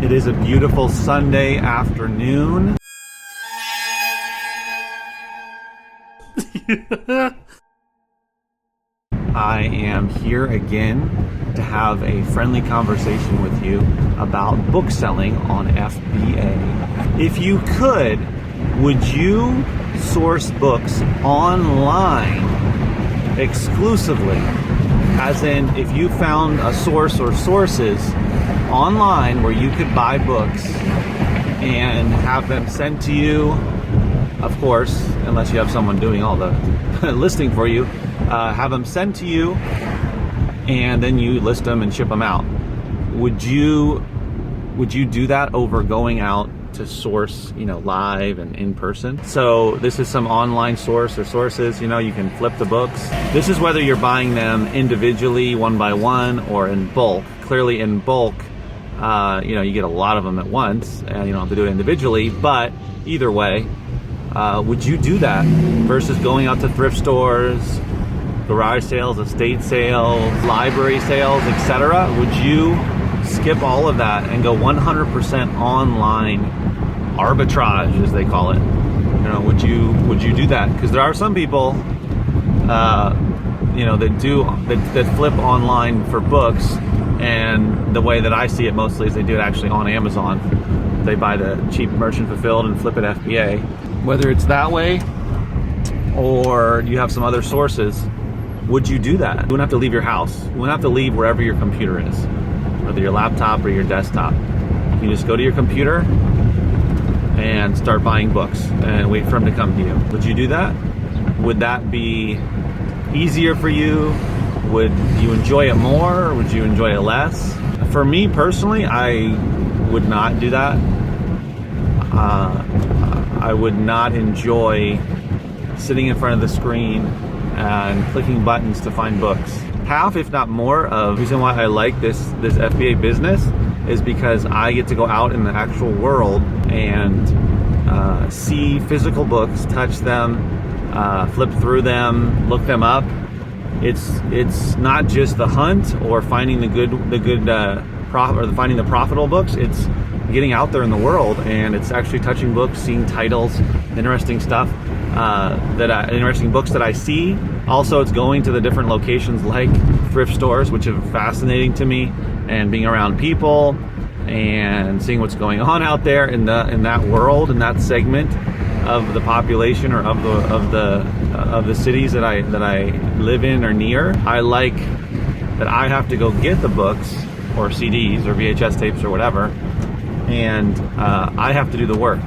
It is a beautiful Sunday afternoon. I am here again to have a friendly conversation with you about book selling on FBA. If you could, would you source books online exclusively? As in, if you found a source or sources online where you could buy books and have them sent to you, of course, unless you have someone doing all the listing for you, have them sent to you and then you list them and ship them out. Would you do that over going out to source, live and in person? So this is some online source or sources, you can flip the books. This is whether you're buying them individually, one by one, or in bulk. Clearly in bulk, you get a lot of them at once and you don't have to do it individually, but either way, would you do that versus going out to thrift stores, garage sales, estate sales, library sales, etc.? Would you skip all of that and go 100% online arbitrage, as they call it? Would you do that? Because there are some people, that flip online for books, and the way that I see it mostly is they do it actually on Amazon. They buy the cheap merchant fulfilled and flip it FBA. Whether it's that way or you have some other sources, would you do that? You wouldn't have to leave your house. You wouldn't have to leave wherever your computer is, whether your laptop or your desktop. You just go to your computer and start buying books and wait for them to come to you. Would you do that? Would that be easier for you? Would you enjoy it more, or would you enjoy it less? For me personally, I would not do that. I would not enjoy sitting in front of the screen and clicking buttons to find books. Half, if not more, of the reason why I like this FBA business is because I get to go out in the actual world and see physical books, touch them, flip through them, look them up. It's not just the hunt or finding finding the profitable books. It's getting out there in the world, and it's actually touching books, seeing titles, interesting stuff, interesting books that I see. Also, it's going to the different locations like thrift stores, which are fascinating to me, and being around people and seeing what's going on out there in that world, in that segment of the population or of the cities that I live in or near. I like that I have to go get the books or CDs or VHS tapes or whatever, and I have to do the work.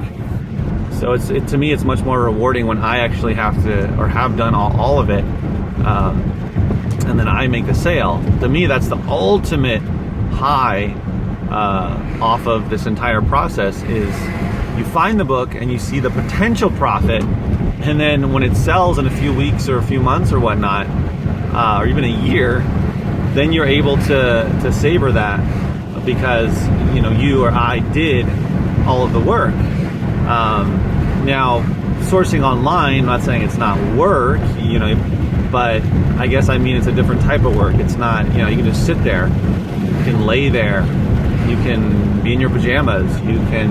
So to me, it's much more rewarding when I actually have to, or have done all of it, and then I make the sale. To me, that's the ultimate high off of this entire process. Is you find the book and you see the potential profit, and then when it sells in a few weeks or a few months or whatnot, or even a year, then you're able to savor that because you or I did all of the work. Now, sourcing online, I'm not saying it's not work, but I guess I mean it's a different type of work. It's not, you can just sit there, you can lay there, you can be in your pajamas, you can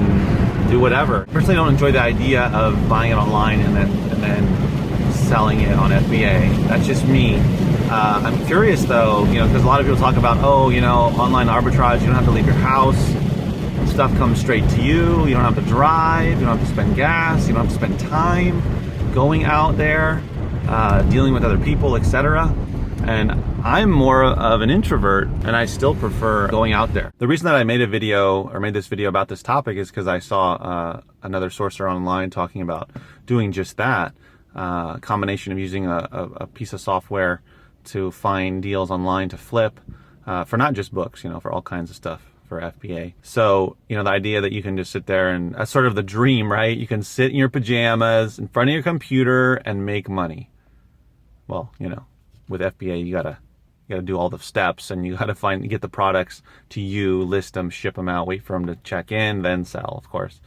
do whatever. Personally, I don't enjoy the idea of buying it online and then selling it on FBA. That's just me. I'm curious though, because a lot of people talk about, online arbitrage, you don't have to leave your house. Stuff comes straight to you. You don't have to drive. You don't have to spend gas. You don't have to spend time going out there, dealing with other people, etc. And I'm more of an introvert, and I still prefer going out there. The reason that I made this video about this topic is because I saw another sourcer online talking about doing just that, combination of using a piece of software to find deals online to flip for not just books, for all kinds of stuff. For FBA. So, the idea that you can just sit there, and that's sort of the dream, right? You can sit in your pajamas in front of your computer and make money. Well, with FBA, you gotta do all the steps, and you gotta get the products to you, list them, ship them out, wait for them to check in, then sell, of course.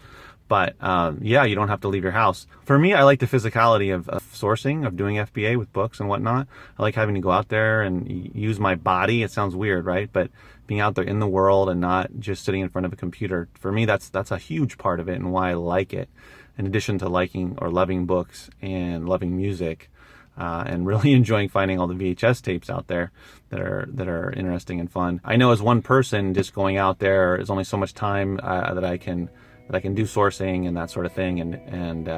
But you don't have to leave your house. For me, I like the physicality of sourcing, of doing FBA with books and whatnot. I like having to go out there and use my body. It sounds weird, right? But being out there in the world and not just sitting in front of a computer. For me, that's a huge part of it and why I like it. In addition to liking or loving books and loving music, and really enjoying finding all the VHS tapes out there that are interesting and fun. I know as one person, just going out there is only so much time that I can do sourcing and that sort of thing. And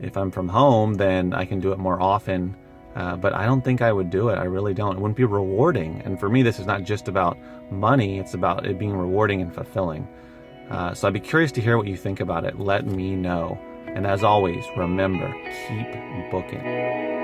if I'm from home, then I can do it more often. But I don't think I would do it. I really don't. It wouldn't be rewarding. And for me, this is not just about money. It's about it being rewarding and fulfilling. So I'd be curious to hear what you think about it. Let me know. And as always, remember, keep booking.